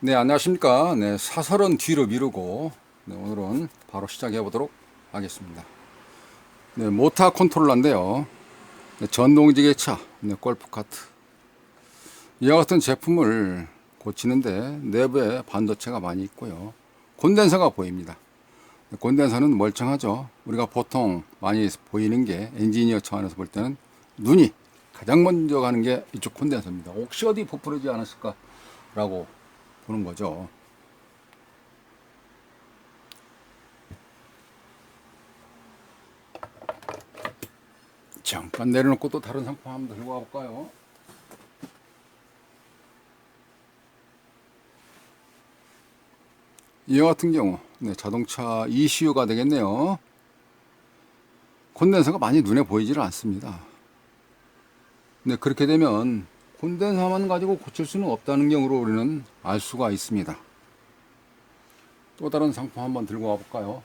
네, 안녕하십니까. 네, 사설은 뒤로 미루고, 네, 오늘은 바로 시작해 보도록 하겠습니다. 네, 모타 컨트롤러인데요. 네, 전동지게차, 네, 골프카트. 이와 같은 제품을 고치는데 내부에 반도체가 많이 있고요. 콘덴서가 보입니다. 네, 콘덴서는 멀쩡하죠. 우리가 보통 많이 보이는 게 엔지니어 차원에서 볼 때는 눈이 가장 먼저 가는 게 이쪽 콘덴서입니다. 혹시 어디 부풀어지지 않았을까라고 보는 거죠. 잠깐 내려놓고 또 다른 상품 한번 들고 가볼까요? 이와 같은 경우 네, 자동차 ECU가 되겠네요. 콘덴서가 많이 눈에 보이지를 않습니다. 네, 그렇게 되면 콘덴서만 가지고 고칠 수는 없다는 경우로 우리는 알 수가 있습니다. 또 다른 상품 한번 들고 가볼까요?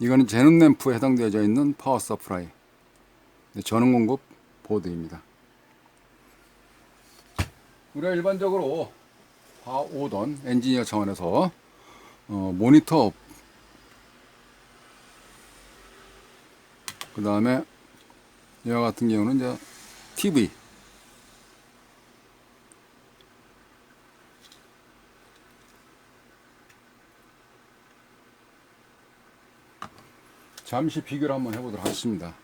이거는 제논 램프에 해당되어져 있는 파워 서프라이 네, 전원 공급 보드입니다. 우리가 일반적으로 봐오던 엔지니어 차원에서 모니터, 그 다음에 이와 같은 경우는 이제 TV, 잠시 비교를 한번 해보도록 하겠습니다.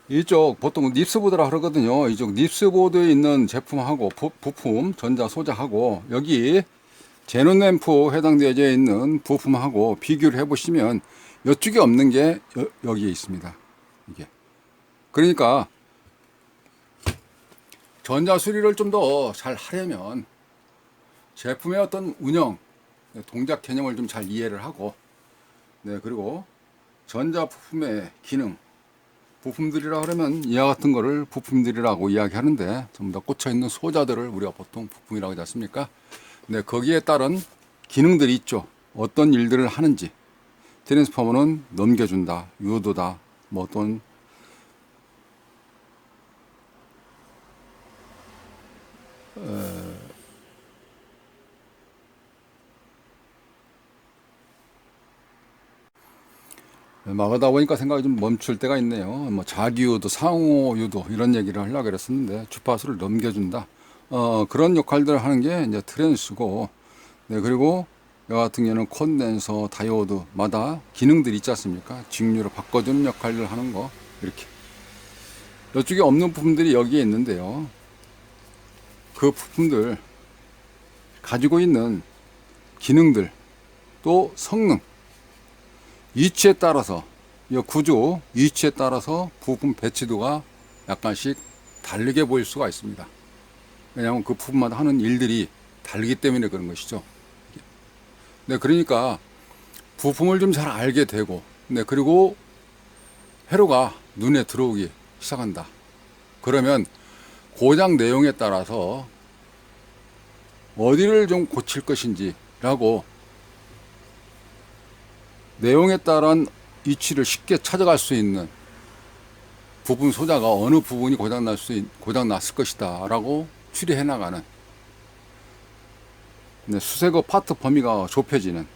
이쪽 보통 닙스보드라 그러거든요. 이쪽 닙스보드에 있는 제품하고 부품, 전자 소자하고 여기 제논 램프 해당되어져 있는 부품하고 비교를 해보시면 이쪽에 없는 게 여기에 있습니다. 이게 그러니까 전자 수리를 좀 더 잘 하려면 제품의 어떤 운영, 동작 개념을 좀 잘 이해를 하고, 네, 그리고 전자 부품의 기능, 부품들이라 그러면 이와 같은 거를 부품들이라고 이야기하는데 전부 다 꽂혀 있는 소자들을 우리가 보통 부품이라고 하지 않습니까? 네, 거기에 따른 기능들이 있죠. 어떤 일들을 하는지. 트랜스포머는 넘겨준다, 유도다, 뭐 어떤 막하다 보니까 생각이 좀 멈출 때가 있네요. 뭐 자기유도, 상호유도 이런 얘기를 하려고 그랬었는데 주파수를 넘겨준다. 그런 역할들을 하는 게 이제 트랜스고, 네, 그리고 이 같은 경우는 콘덴서, 다이오드마다 기능들이 있지 않습니까? 직류를 바꿔주는 역할을 하는 거 이렇게. 이쪽에 없는 부품들이 여기에 있는데요. 그 부품들 가지고 있는 기능들 또 성능 위치에 따라서 이 구조 위치에 따라서 부품 배치도가 약간씩 다르게 보일 수가 있습니다. 왜냐하면 그 부품마다 하는 일들이 다르기 때문에 그런 것이죠. 네, 그러니까 부품을 좀 잘 알게 되고, 네, 그리고 회로가 눈에 들어오기 시작한다. 그러면 고장 내용에 따라서 어디를 좀 고칠 것인지라고 내용에 따른 위치를 쉽게 찾아갈 수 있는 부분 소자가 어느 부분이 고장 났을 것이다 라고 추리해 나가는, 네, 수색어 파트 범위가 좁혀지는,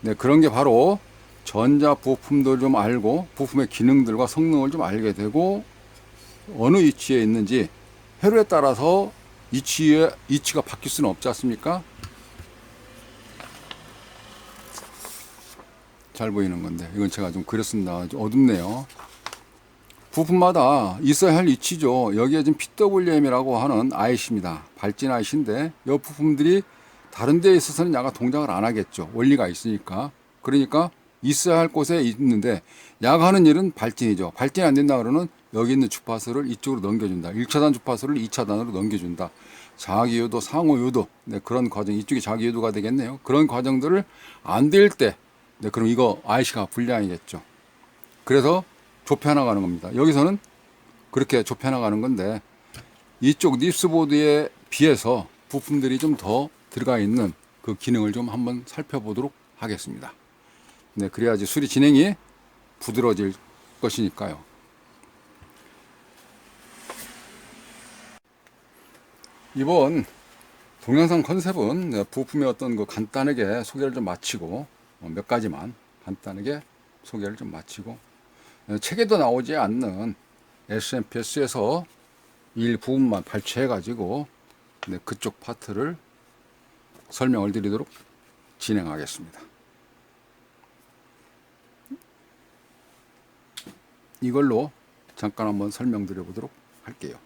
네, 그런 게 바로 전자 부품들 좀 알고 부품의 기능들과 성능을 좀 알게 되고 어느 위치에 있는지 회로에 따라서 위치가 바뀔 수는 없지 않습니까? 잘 보이는 건데 이건 제가 좀 그렸습니다. 좀 어둡네요. 부품마다 있어야 할 위치죠. 여기에 지금 PWM이라고 하는 IC입니다. 발진 IC인데 이 부품들이 다른 데에 있어서는 약간 동작을 안 하겠죠. 원리가 있으니까. 그러니까 있어야 할 곳에 있는데 야가 하는 일은 발진이죠. 발진이 안 된다 그러면 여기 있는 주파수를 이쪽으로 넘겨준다. 1차단 주파수를 2차단으로 넘겨준다. 자기유도, 상호유도, 네, 그런 과정, 이쪽이 자기유도가 되겠네요. 그런 과정들을 안 될 때, 네, 그럼 이거 IC가 불량이겠죠. 그래서 좁혀나가는 겁니다. 여기서는 그렇게 좁혀나가는 건데 이쪽 닙스보드에 비해서 부품들이 좀 더 들어가 있는 그 기능을 좀 한번 살펴보도록 하겠습니다. 네, 그래야지 수리 진행이 부드러워질 것이니까요. 이번 동영상 컨셉은 부품의 어떤 그 간단하게 소개를 좀 마치고 몇 가지만 간단하게 소개를 좀 마치고 책에도 나오지 않는 SMPS에서 일부분만 발췌해 가지고 그쪽 파트를 설명을 드리도록 진행하겠습니다. 이걸로 잠깐 한번 설명드려 보도록 할게요.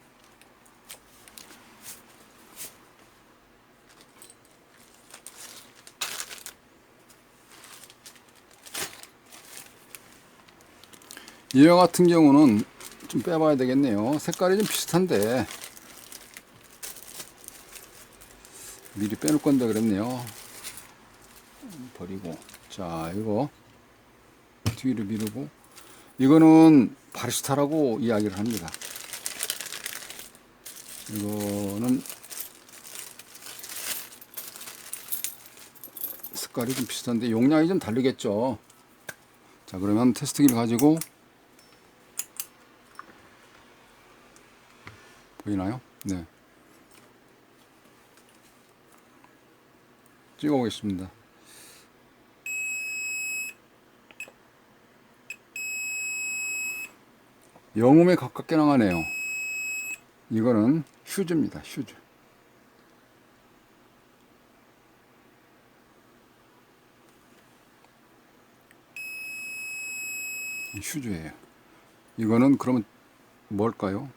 이와 같은 경우는 좀 빼봐야 되겠네요. 색깔이 좀 비슷한데 미리 빼놓을 건데 그랬네요. 버리고, 자, 이거 뒤로 미루고, 이거는 바리스타라고 이야기를 합니다. 이거는 색깔이 좀 비슷한데 용량이 좀 다르겠죠. 자, 그러면 테스트기를 가지고 보이나요? 네. 찍어 보겠습니다. 영음에 가깝게 나가네요. 이거는 휴즈입니다. 휴즈. 휴즈예요. 이거는 그러면 뭘까요?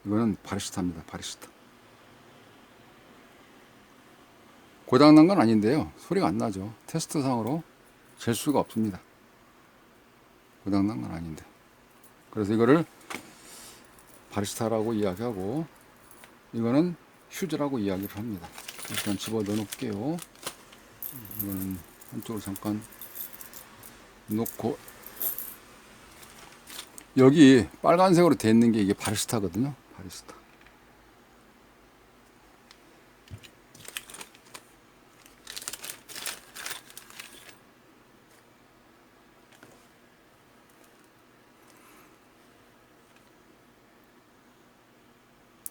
이거는 바리스타입니다. 바리스타. 고장난 건 아닌데요. 소리가 안 나죠. 테스트상으로 잴 수가 없습니다. 고장난 건 아닌데. 그래서 이거를 바리스타라고 이야기하고 이거는 휴즈라고 이야기를 합니다. 일단 집어 넣어 놓을게요. 이거는 한쪽으로 잠깐 놓고 여기 빨간색으로 되어 있는 게 이게 바리스타거든요. 바리스타.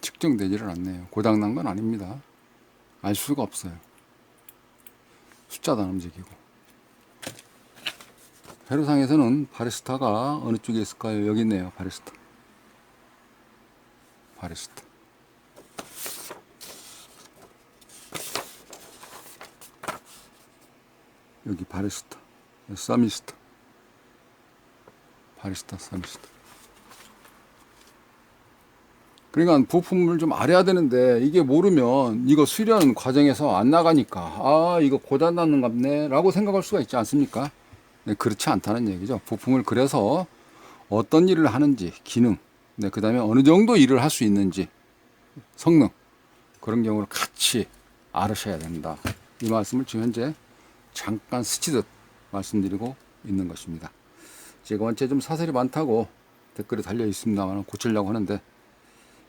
측정되지를 않네요. 고장난 건 아닙니다. 알 수가 없어요. 숫자도 안 움직이고. 회로상에서는 바리스타가 어느 쪽에 있을까요? 여기 있네요. 바리스타. 바리스타. 여기 바리스타. 서미스타. 바리스타, 서미스타. 그러니까 부품을 좀 알아야 되는데 이게 모르면 이거 수련 과정에서 안 나가니까 아 이거 고장났는 갑네 라고 생각할 수가 있지 않습니까? 네, 그렇지 않다는 얘기죠. 부품을 그래서 어떤 일을 하는지 기능, 네, 그 다음에 어느 정도 일을 할 수 있는지 성능 그런 경우를 같이 알으셔야 된다. 이 말씀을 지금 현재 잠깐 스치듯 말씀드리고 있는 것입니다. 제가 원체 좀 사설이 많다고 댓글이 달려 있습니다만 고치려고 하는데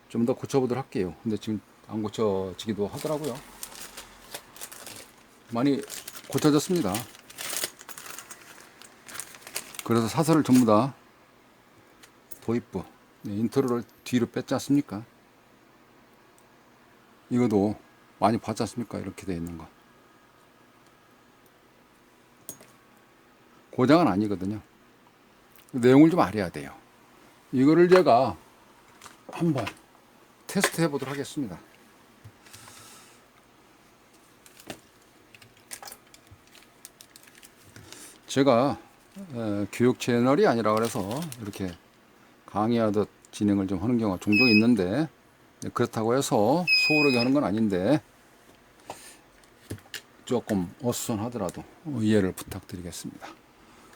좀 더 고쳐보도록 할게요. 근데 지금 안 고쳐지기도 하더라고요. 많이 고쳐졌습니다. 그래서 사설을 전부 다 도입부, 인트로를 뒤로 뺐지 않습니까? 이것도 많이 봤지 않습니까? 이렇게 되어 있는 거. 고장은 아니거든요. 내용을 좀 알아야 돼요. 이거를 제가 한번 테스트 해보도록 하겠습니다. 제가 교육 채널이 아니라 그래서 이렇게 강의하듯 진행을 좀 하는 경우가 종종 있는데 그렇다고 해서 소홀하게 하는 건 아닌데 조금 어수선하더라도 이해를 부탁드리겠습니다.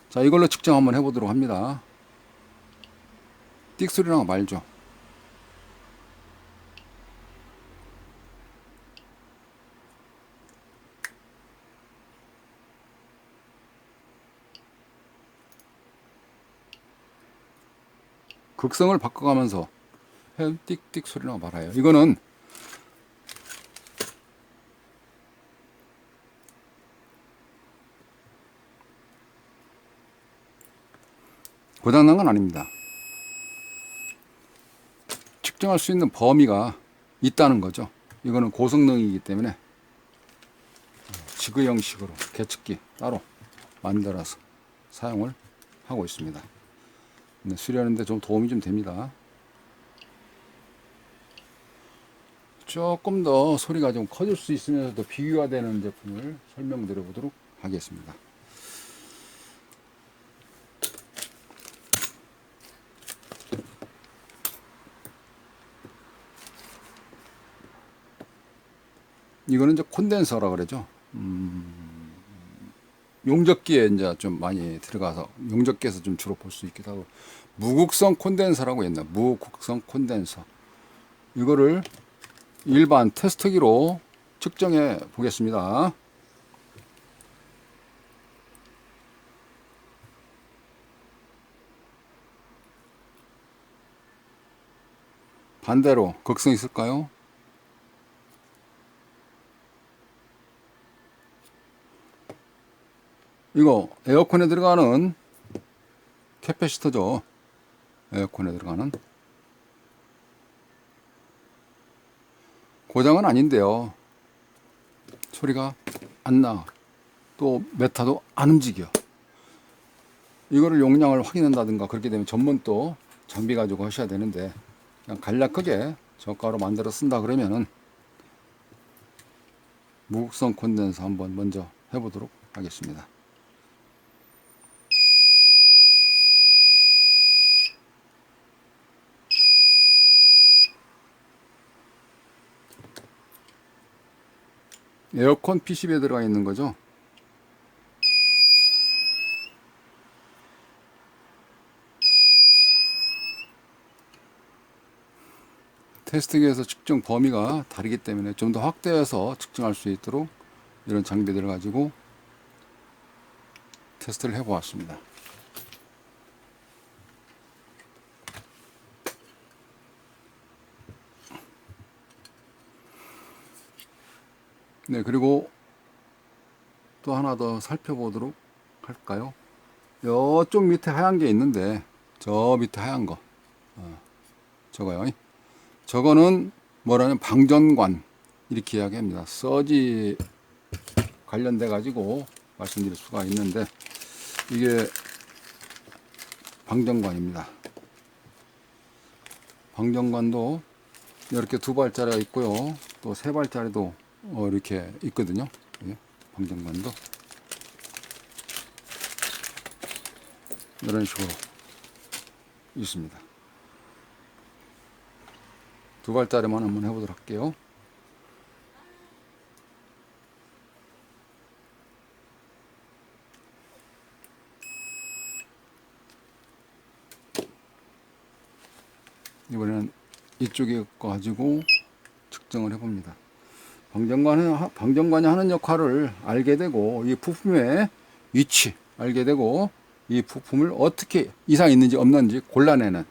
자, 이걸로 측정 한번 해보도록 합니다. 띡 소리랑 말죠. 극성을 바꿔가면서 띡띡 소리가 말아요. 이거는 고장난 건 아닙니다. 측정할 수 있는 범위가 있다는 거죠. 이거는 고성능이기 때문에 지그 형식으로 계측기 따로 만들어서 사용을 하고 있습니다. 수리하는데 좀 도움이 좀 됩니다. 조금 더 소리가 좀 커질 수 있으면서도 비교가 되는 제품을 설명드려 보도록 하겠습니다. 이거는 이제 콘덴서라 그러죠. 용접기에 이제 좀 많이 들어가서 용접기에서 좀 주로 볼 수 있기도 하고, 무극성 콘덴서라고 했나. 무극성 콘덴서. 이거를 일반 테스트기로 측정해 보겠습니다. 반대로 극성 있을까요? 이거 에어컨에 들어가는 캐패시터죠. 에어컨에 들어가는. 고장은 아닌데요. 소리가 안 나. 또 메타도 안 움직여. 이거를 용량을 확인한다든가 그렇게 되면 전문 또 장비 가지고 하셔야 되는데, 그냥 간략하게 저가로 만들어 쓴다 그러면은 무극성 콘덴서 한번 먼저 해보도록 하겠습니다. 에어컨 PCB에 들어가 있는 거죠. 테스트기에서 측정 범위가 다르기 때문에 좀 더 확대해서 측정할 수 있도록 이런 장비들을 가지고 테스트를 해보았습니다. 네, 그리고 또 하나 더 살펴보도록 할까요? 이쪽 밑에 하얀 게 있는데, 저 밑에 하얀 거, 저거요. 저거는 뭐라면 방전관, 이렇게 이야기합니다. 서지 관련돼 가지고 말씀드릴 수가 있는데, 이게 방전관입니다. 방전관도 이렇게 두 발짜리가 있고요, 또 세 발짜리도 이렇게 있거든요. 방전관도 이런 식으로 있습니다. 두 발짜리만 한번 해보도록 할게요. 이번에는 이쪽에 가지고 측정을 해봅니다. 방전관이 하는 역할을 알게 되고, 이 부품의 위치 알게 되고, 이 부품을 어떻게 이상이 있는지 없는지 골라내는,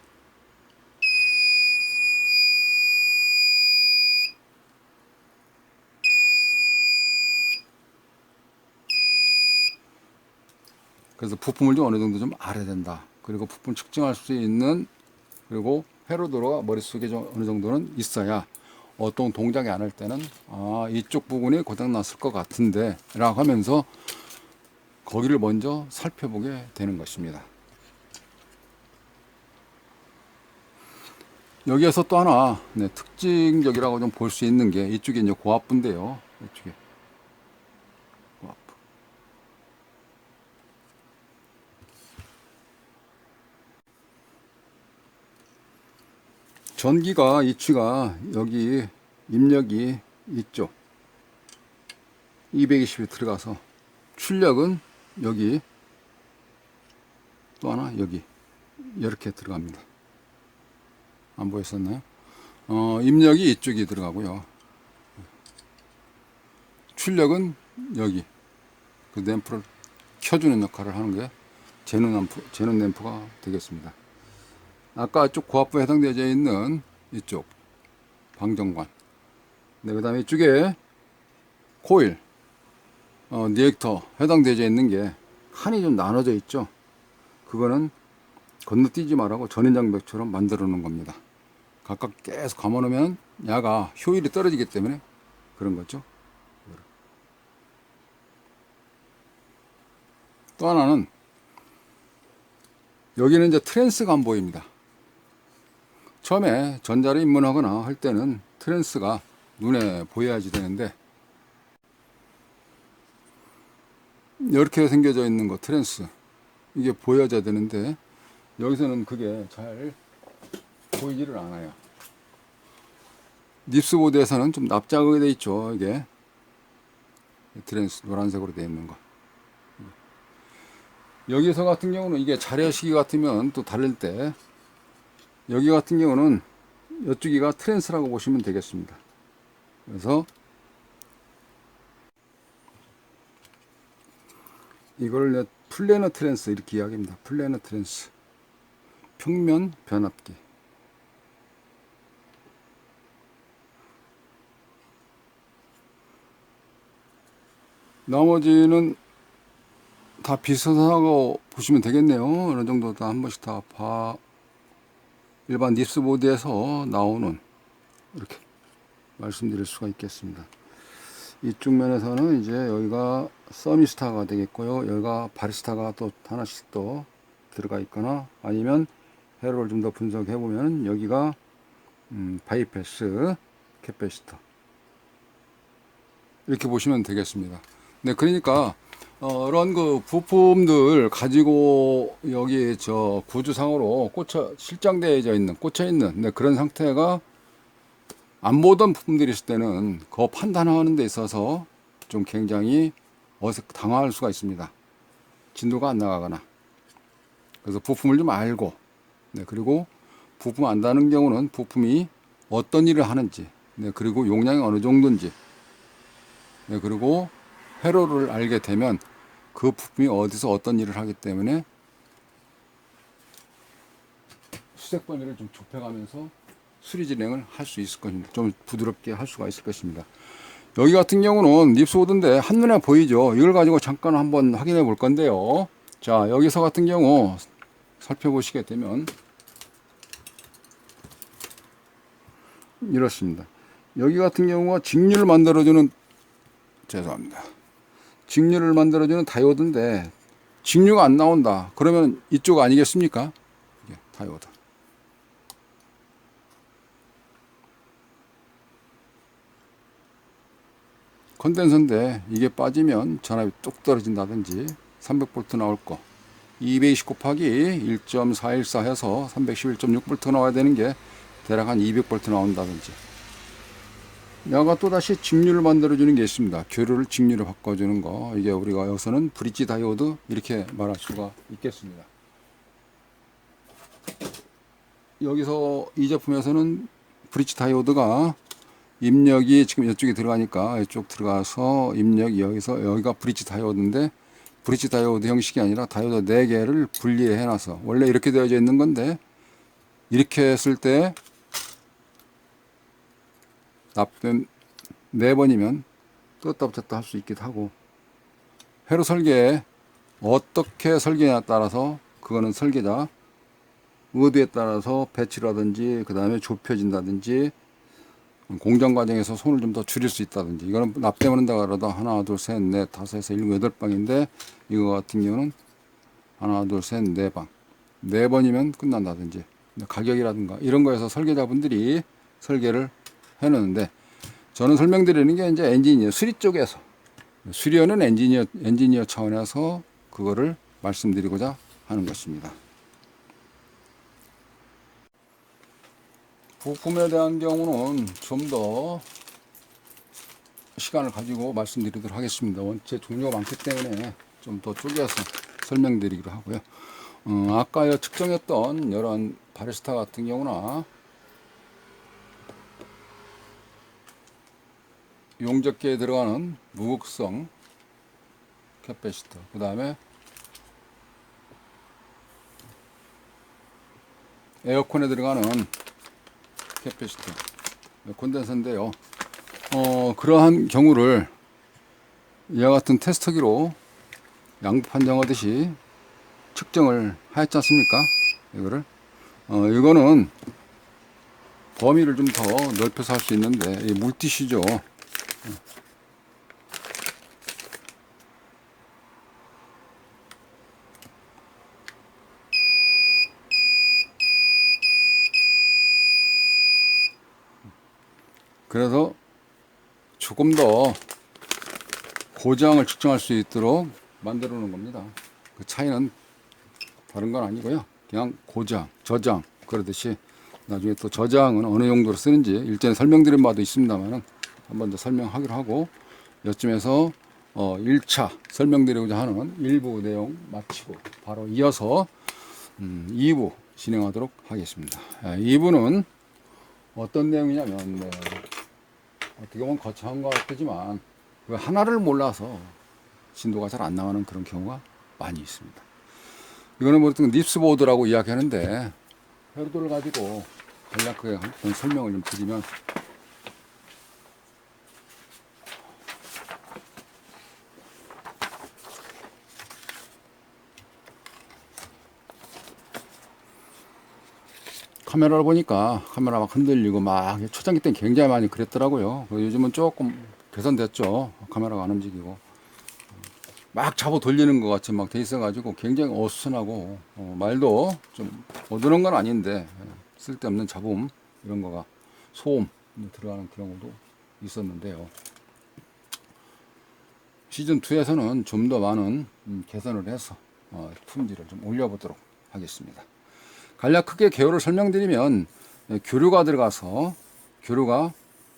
그래서 부품을 좀 어느 정도 좀 알아야 된다. 그리고 부품 측정할 수 있는, 그리고 회로도가 머릿속에 좀 어느 정도는 있어야 어떤 동작이 안 할 때는 이쪽 부분이 고장 났을 것 같은데 라고 하면서 거기를 먼저 살펴보게 되는 것입니다. 여기에서 또 하나 특징적이라고 좀 볼 수 있는 게, 이쪽에 이제 고압부인데요. 이쪽에 고압부. 전기가 위치가 여기 입력이 이쪽 220이 들어가서, 출력은 여기 또 하나 여기 이렇게 들어갑니다. 안 보였었나요? 입력이 이쪽이 들어가고요. 출력은 여기 그 램프를 켜주는 역할을 하는 게 제논 램프가 되겠습니다. 아까 쪽 고압부에 해당되어 있는 이쪽 방전관, 네, 그 다음에 이쪽에 코일, 리액터 해당되어 있는 게 칸이 좀 나눠져 있죠. 그거는 건너뛰지 말라고 전인장벽처럼 만들어 놓은 겁니다. 각각 계속 감아놓으면 야가 효율이 떨어지기 때문에 그런 거죠. 또 하나는 여기는 이제 트랜스가 안 보입니다. 처음에 전자를 입문하거나 할 때는 트랜스가 눈에 보여야지 되는데 이렇게 생겨져 있는 거 트랜스 이게 보여져야 되는데 여기서는 그게 잘 보이지를 않아요. 닙스보드에서는 좀 납작하게 돼 있죠. 이게 트랜스 노란색으로 되어 있는 거. 여기서 같은 경우는 이게 자료시기 같으면 또 다를 때 여기 같은 경우는 이쪽이가 트랜스라고 보시면 되겠습니다. 그래서 이걸 플래너 트랜스 이렇게 이야기합니다. 플래너 트랜스 평면 변압기. 나머지는 다 비슷하다고 보시면 되겠네요. 어느 정도 다 한 번씩 다 일반 닙스보드에서 나오는 이렇게 말씀드릴 수가 있겠습니다. 이쪽 면에서는 이제 여기가 서미스타가 되겠고요. 여기가 바리스타가 또 하나씩 또 들어가 있거나 아니면 회로를 좀 더 분석해 보면 여기가 바이패스 캐패시터 이렇게 보시면 되겠습니다. 네, 그러니까 이런 그 부품들 가지고 여기 저 구조상으로 실장되어져 있는 꽂혀 있는 네, 그런 상태가 안 보던 부품들이 있을 때는 그 판단하는 데 있어서 좀 굉장히 당황할 수가 있습니다. 진도가 안 나가거나. 그래서 부품을 좀 알고, 네, 그리고 부품 안다는 경우는 부품이 어떤 일을 하는지, 네, 그리고 용량이 어느 정도인지, 네, 그리고 회로를 알게 되면 그 부품이 어디서 어떤 일을 하기 때문에 수색 범위를 좀 좁혀가면서 수리 진행을 할 수 있을 것입니다. 좀 부드럽게 할 수가 있을 것입니다. 여기 같은 경우는 닙스보드인데 한눈에 보이죠. 이걸 가지고 잠깐 한번 확인해 볼 건데요. 자, 여기서 같은 경우 살펴보시게 되면 이렇습니다. 여기 같은 경우가 직류를 만들어주는 죄송합니다. 직류를 만들어주는 다이오드인데 직류가 안 나온다. 그러면 이쪽 아니겠습니까? 이게 다이오드. 컨덴서인데 이게 빠지면 전압이 뚝 떨어진다든지 300V 나올 거 220 곱하기 1.414 해서 311.6V 나와야 되는 게 대략 한 200V 나온다든지 야가 또다시 직류를 만들어주는 게 있습니다. 교류를 직류로 바꿔주는 거 이게 우리가 여기서는 브릿지 다이오드 이렇게 말할 수가 있겠습니다. 여기서 이 제품에서는 브릿지 다이오드가 입력이 지금 이쪽에 들어가니까 이쪽 들어가서 입력이 여기가 브릿지 다이오드인데 브릿지 다이오드 형식이 아니라 다이오드 4개를 분리해 놔서 원래 이렇게 되어져 있는 건데 이렇게 했을 때 납땜 4번이면 떴다 붙였다 할 수 있기도 하고 회로 설계에 어떻게 설계냐에 따라서 그거는 설계자 의도에 따라서 배치라든지 그 다음에 좁혀진다든지 공정 과정에서 손을 좀 더 줄일 수 있다든지 이거는 납땜을 한다 그러다 하나 둘 셋 넷 다섯 여섯 일곱 여덟 방인데 이거 같은 경우는 하나 둘 셋 네 방 4번이면 끝난다든지 가격이라든가 이런 거에서 설계자분들이 설계를 해놓는데 저는 설명드리는 게 이제 엔지니어 수리 쪽에서 수리하는 엔지니어 차원에서 그거를 말씀드리고자 하는 것입니다. 부품에 대한 경우는 좀 더 시간을 가지고 말씀드리도록 하겠습니다. 원체 종류가 많기 때문에 좀 더 쪼개서 설명드리기로 하고요. 아까 측정했던 이런 바리스타 같은 경우나 용접기에 들어가는 무극성 캐패시터, 그 다음에 에어컨에 들어가는 캐패시터, 콘덴서인데요. 그러한 경우를 이와 같은 테스터기로 양부 판정하듯이 측정을 하였지 않습니까? 이거를 이거는 범위를 좀 더 넓혀서 할 수 있는데 이 물티슈죠. 그래서 조금 더 고장을 측정할 수 있도록 만들어 놓은 겁니다. 그 차이는 다른 건 아니고요. 그냥 고장, 저장 그러듯이 나중에 또 저장은 어느 용도로 쓰는지 일전에 설명드린 바도 있습니다만은 한 번 더 설명하기로 하고 이쯤에서 1차 설명드리고자 하는 일부 내용 마치고 바로 이어서 2부 진행하도록 하겠습니다. 2부는 어떤 내용이냐면 어떻게 보면 거창한 것 같지만 그 하나를 몰라서 진도가 잘 안 나가는 그런 경우가 많이 있습니다. 이거는 보통 닙스보드라고 이야기하는데 회로도를 가지고 간략하게 한번 설명을 좀 드리면 카메라를 보니까 카메라 막 흔들리고 막 초창기 때는 굉장히 많이 그랬더라고요. 요즘은 조금 개선됐죠. 카메라가 안 움직이고 막 잡아 돌리는 것 같이 막 돼 있어가지고 굉장히 어수선하고 말도 좀 어두운 건 아닌데 쓸데없는 잡음 이런 거가 소음 들어가는 경우도 있었는데요. 시즌 2에서는 좀 더 많은 개선을 해서 품질을 좀 올려보도록 하겠습니다. 간략 크게 개요를 설명드리면 교류가 들어가서 교류가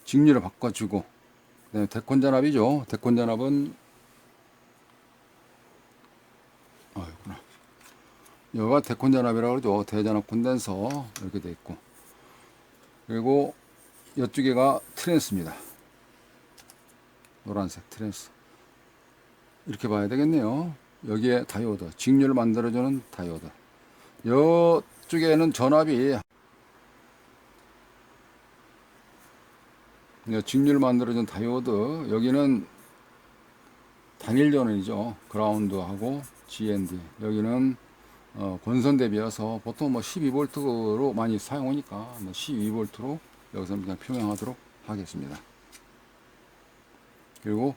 직류를 바꿔주고 대콘전압이죠. 대콘전압은 여기가 대콘전압이라고 그러죠. 대전압 콘덴서 이렇게 돼 있고 그리고 이쪽에가 트랜스입니다. 노란색 트랜스 이렇게 봐야 되겠네요. 여기에 다이오드 직류를 만들어주는 다이오드 이쪽에는 전압이 직류를 만들어준 다이오드 여기는 단일 전원이죠. 그라운드하고 GND 여기는 권선 대비해서 보통 12V로 많이 사용하니까 12V로 여기서 그냥 표명하도록 하겠습니다. 그리고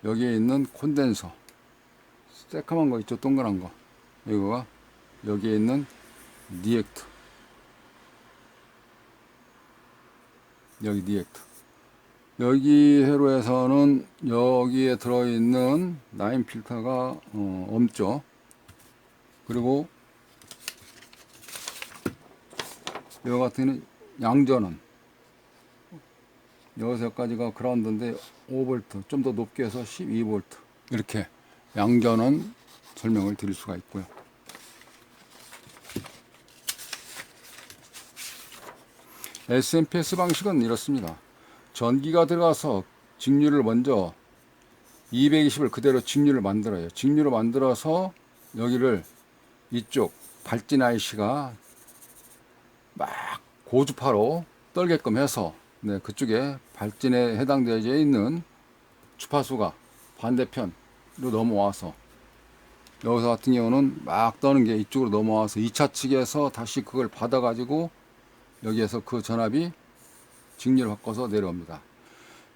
여기에 있는 콘덴서 새까만 거 있죠. 동그란 거 이거가 여기에 있는 니액트 여기 니액트 여기 회로에서는 여기에 들어있는 나인 필터가 없죠. 그리고 여기 같은 양전은 여기서 여기까지가 그라운드인데 5V 좀 더 높게 해서 12V 이렇게 양전은 설명을 드릴 수가 있고요. SMPS 방식은 이렇습니다. 전기가 들어가서 직류를 먼저 220을 그대로 직류를 만들어요. 직류를 만들어서 여기를 이쪽 발진 IC가 막 고주파로 떨게끔 해서 그쪽에 발진에 해당되어 있는 주파수가 반대편으로 넘어와서 여기서 같은 경우는 막 떠는 게 이쪽으로 넘어와서 2차 측에서 다시 그걸 받아 가지고 여기에서 그 전압이 직류를 바꿔서 내려옵니다.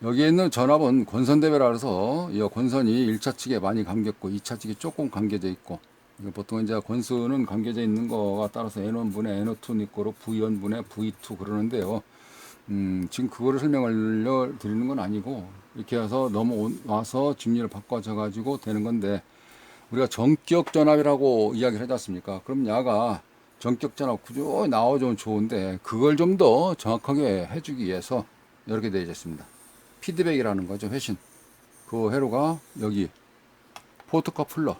여기에 있는 전압은 권선대배라 해서 이 권선이 1차 측에 많이 감겼고 2차 측에 조금 감겨져 있고 보통 이제 권수는 감겨져 있는 거가 따라서 N1분의 N2 있고 V1분의 V2 그러는데요. 지금 그거를 설명을 드리는 건 아니고 이렇게 해서 넘어와서 직류를 바꿔져 가지고 되는 건데 우리가 전격 전압이라고 이야기를 하지 않습니까? 그럼 야가 전격 전압 구조 나와주면 좋은데 그걸 좀 더 정확하게 해주기 위해서 이렇게 되어 있습니다. 피드백이라는 거죠. 회신. 그 회로가 여기 포트 커플러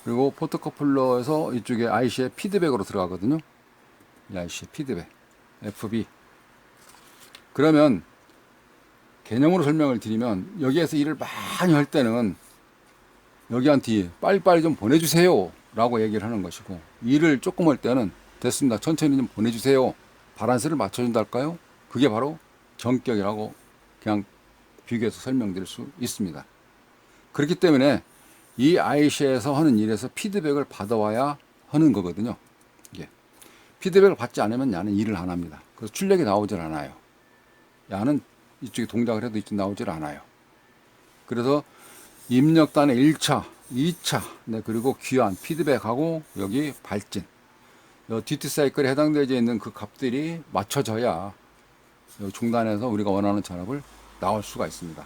그리고 포트 커플러에서 이쪽에 IC의 피드백으로 들어가거든요. 이 IC의 피드백 FB. 그러면 개념으로 설명을 드리면 여기에서 일을 많이 할 때는 여기한테 빨리빨리 좀 보내주세요 라고 얘기를 하는 것이고 일을 조금 할 때는 됐습니다. 천천히 좀 보내주세요. 바란스를 맞춰준다 할까요? 그게 바로 전격이라고 그냥 비교해서 설명드릴 수 있습니다. 그렇기 때문에 이 IC에서 하는 일에서 피드백을 받아와야 하는 거거든요. 이게 피드백을 받지 않으면 야는 일을 안 합니다. 그래서 출력이 나오질 않아요. 야는 이쪽에 동작을 해도 이쪽 나오질 않아요. 그래서 입력단의 1차, 2차, 네, 그리고 귀환, 피드백하고 여기 발진, 듀티 사이클에 해당되어 있는 그 값들이 맞춰져야 여기 중단해서 우리가 원하는 전압을 나올 수가 있습니다.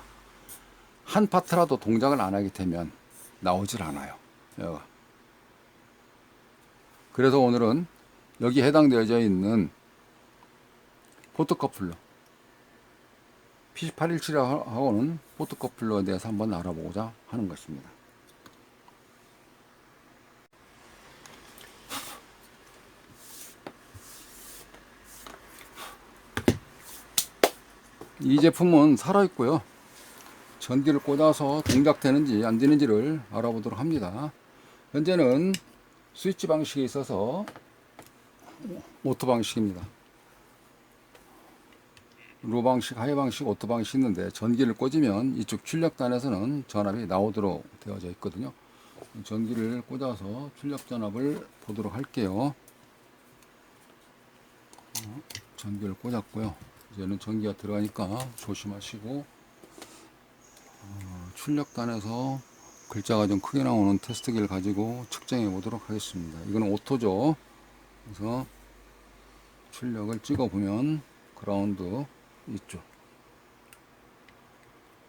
한 파트라도 동작을 안 하게 되면 나오질 않아요. 여기가. 그래서 오늘은 여기 해당되어져 있는 포트커플러 P817하고는 포트커플러에 대해서 한번 알아보고자 하는 것입니다. 이 제품은 살아있고요. 전기를 꽂아서 동작되는지 안 되는지를 알아보도록 합니다. 현재는 스위치 방식에 있어서 오토 방식입니다. 로 방식, 하이 방식, 오토 방식이 있는데 전기를 꽂으면 이쪽 출력단에서는 전압이 나오도록 되어져 있거든요. 전기를 꽂아서 출력 전압을 보도록 할게요. 전기를 꽂았고요. 이제는 전기가 들어가니까 조심하시고 출력단에서 글자가 좀 크게 나오는 테스트기를 가지고 측정해 보도록 하겠습니다. 이거는 오토죠. 그래서 출력을 찍어 보면 그라운드 있죠.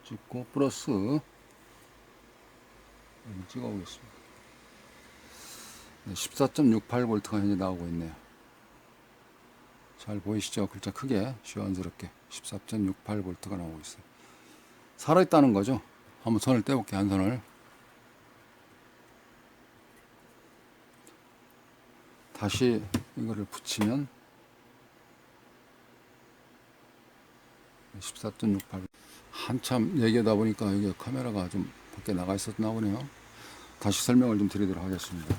찍고 플러스 찍어 보겠습니다. 14.68V가 현재 나오고 있네요. 잘 보이시죠? 글자 크게 시원스럽게 14.68V가 나오고 있어요. 살아있다는 거죠. 한번 선을 떼볼게요. 한 선을 다시 이거를 붙이면 14.68. 한참 얘기하다 보니까 여기 카메라가 좀 밖에 나가 있었나 보네요. 다시 설명을 좀 드리도록 하겠습니다.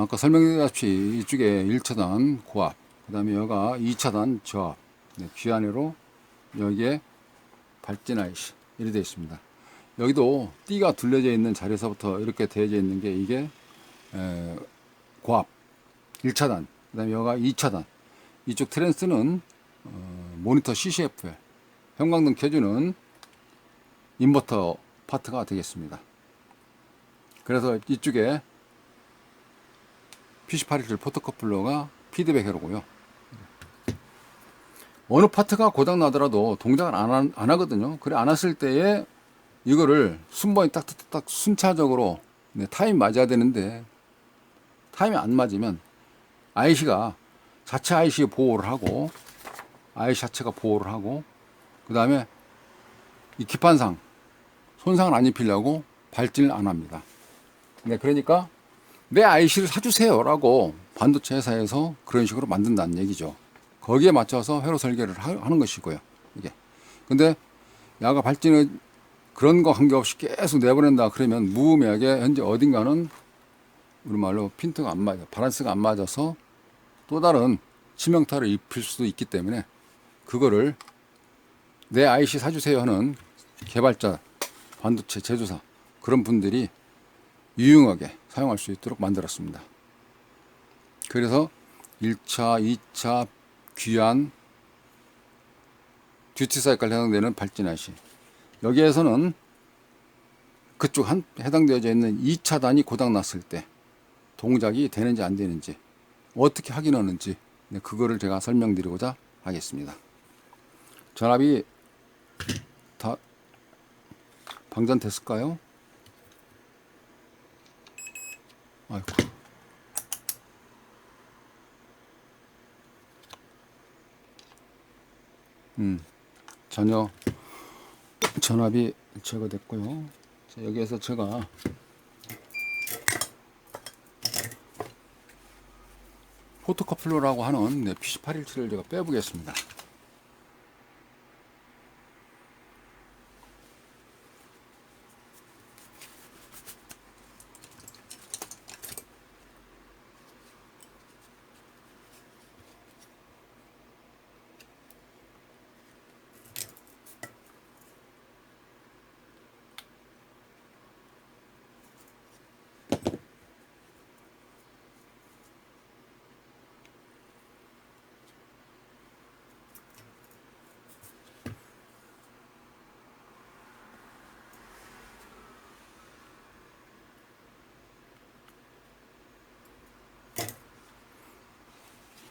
아까 설명드렸다시피 이쪽에 1차단 고압, 그 다음에 여기가 2차단 저압, 네, 귀환으로 여기에 발진 IC 이렇게 되어 있습니다. 여기도 띠가 둘려져 있는 자리에서부터 이렇게 되어져 있는 게 이게 고압 1차단, 그 다음에 여기가 2차단. 이쪽 트랜스는 모니터 CCFL 형광등 켜주는 인버터 파트가 되겠습니다. 그래서 이쪽에 PC817 포토커플러가 피드백 회로고요. 어느 파트가 고장 나더라도 동작을 안 하거든요. 그래 안 했을 때에 이거를 순번이 딱딱딱 순차적으로 타임 맞아야 되는데 타임이 안 맞으면 IC가 자체 IC 보호를 하고 IC 자체가 보호를 하고 그 다음에 이 기판상 손상을 안 입히려고 발진을 안 합니다. 네, 그러니까 내 IC를 사주세요 라고 반도체 회사에서 그런 식으로 만든다는 얘기죠. 거기에 맞춰서 회로 설계를 하는 것이고요. 이게. 근데 야가 발진을 그런 거 관계없이 계속 내보낸다 그러면 무의미하게 현재 어딘가는 우리말로 핀트가 안 맞아, 바란스가 안 맞아서 또 다른 치명타를 입힐 수도 있기 때문에 그거를 내 IC 사주세요 하는 개발자, 반도체 제조사 그런 분들이 유용하게 사용할 수 있도록 만들었습니다. 그래서 1차, 2차 귀환 듀티 사이클에 해당되는 발진 IC 여기에서는 그쪽 해당되어져 있는 2차단이 고장 났을 때 동작이 되는지 안 되는지 어떻게 확인하는지 그거를 제가 설명드리고자 하겠습니다. 전압이 다 방전됐을까요? 아이고. 전혀 전압이 제거됐고요. 자, 여기에서 제가 포토커플러라고 하는 PC817을 제가 빼보겠습니다.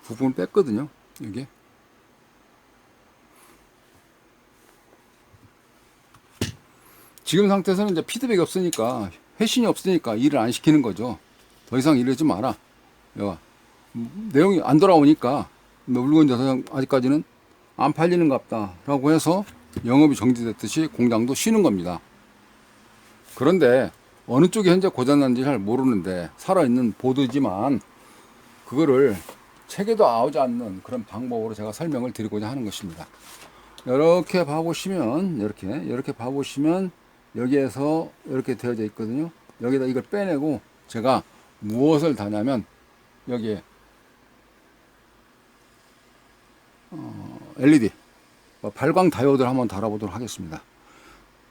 부분을 뺐거든요. 여기. 지금 상태에서는 이제 피드백이 없으니까, 회신이 없으니까 일을 안 시키는 거죠. 더 이상 이러지 마라. 여가 내용이 안 돌아오니까 물건이 더 이상 아직까지는 안 팔리는 것 같다라고 해서 영업이 정지됐듯이 공장도 쉬는 겁니다. 그런데 어느 쪽이 현재 고장난지 잘 모르는데 살아있는 보드지만 그거를 책에도 나오지 않는 그런 방법으로 제가 설명을 드리고자 하는 것입니다. 이렇게 봐보시면 이렇게 봐보시면 여기에서 이렇게 되어져 있거든요. 여기다 이걸 빼내고 제가 무엇을 다냐면 여기에 LED 발광 다이오드를 한번 달아보도록 하겠습니다.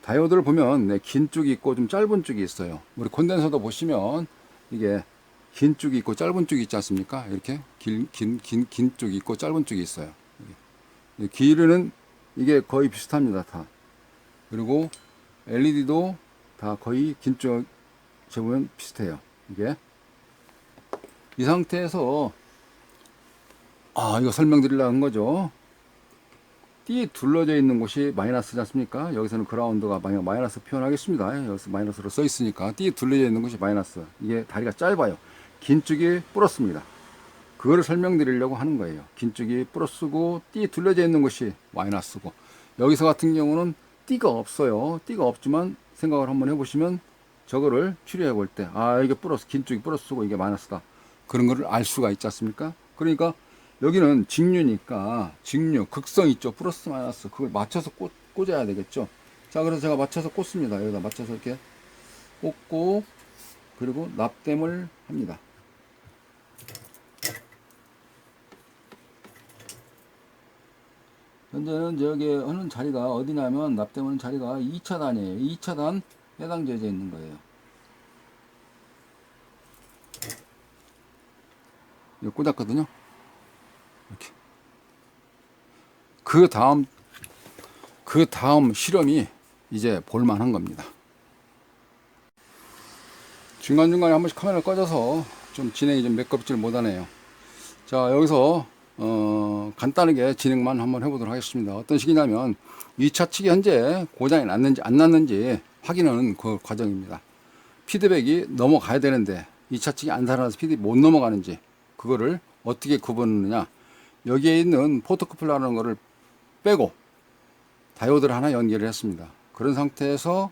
다이오드를 보면 긴 쪽이 있고 좀 짧은 쪽이 있어요. 우리 콘덴서도 보시면 이게 긴 쪽이 있고 짧은 쪽이 있지 않습니까? 이렇게 긴 쪽이 있고 짧은 쪽이 있어요. 길이는 이게 거의 비슷합니다. 다. 그리고 LED도 다 거의 긴 쪽 재보면 비슷해요. 이게 이 상태에서 이거 설명드리려고 한 거죠. 띠 둘러져 있는 곳이 마이너스지 않습니까? 여기서는 그라운드가 마이너스 표현하겠습니다. 여기서 마이너스로 써 있으니까 띠 둘러져 있는 곳이 마이너스. 이게 다리가 짧아요. 긴 쪽이 플러스입니다. 그거를 설명드리려고 하는 거예요. 긴 쪽이 플러스고 띠 둘러져 있는 곳이 마이너스고, 여기서 같은 경우는 띠가 없어요. 띠가 없지만 생각을 한번 해보시면 저거를 추리해 볼 때 이게 플러스, 긴 쪽이 플러스고 이게 마이너스다, 그런 거를 알 수가 있지 않습니까? 그러니까 여기는 직류니까 직류 극성 있죠. 플러스 마이너스 그걸 맞춰서 꽂아야 되겠죠. 자, 그래서 제가 맞춰서 꽂습니다. 여기다 맞춰서 이렇게 꽂고 그리고 납땜을 합니다. 현재는 저기 하는 자리가 어디냐면 납땜하는 자리가 2차단이에요. 2차단 해당 제재에 있는 거예요. 이거 꽂았거든요. 이렇게. 그 다음 실험이 이제 볼만한 겁니다. 중간중간에 한 번씩 카메라를 꺼져서 좀 진행이 좀 매끄럽지를 못하네요. 자, 여기서 간단하게 진행만 한번 해보도록 하겠습니다. 어떤 식이냐면 2차 측이 현재 고장이 났는지 안 났는지 확인하는 그 과정입니다. 피드백이 넘어가야 되는데 2차 측이 안 살아나서 피드백이 못 넘어가는지 그거를 어떻게 구분하느냐, 여기에 있는 포토커플러라는 거를 빼고 다이오드를 하나 연결을 했습니다. 그런 상태에서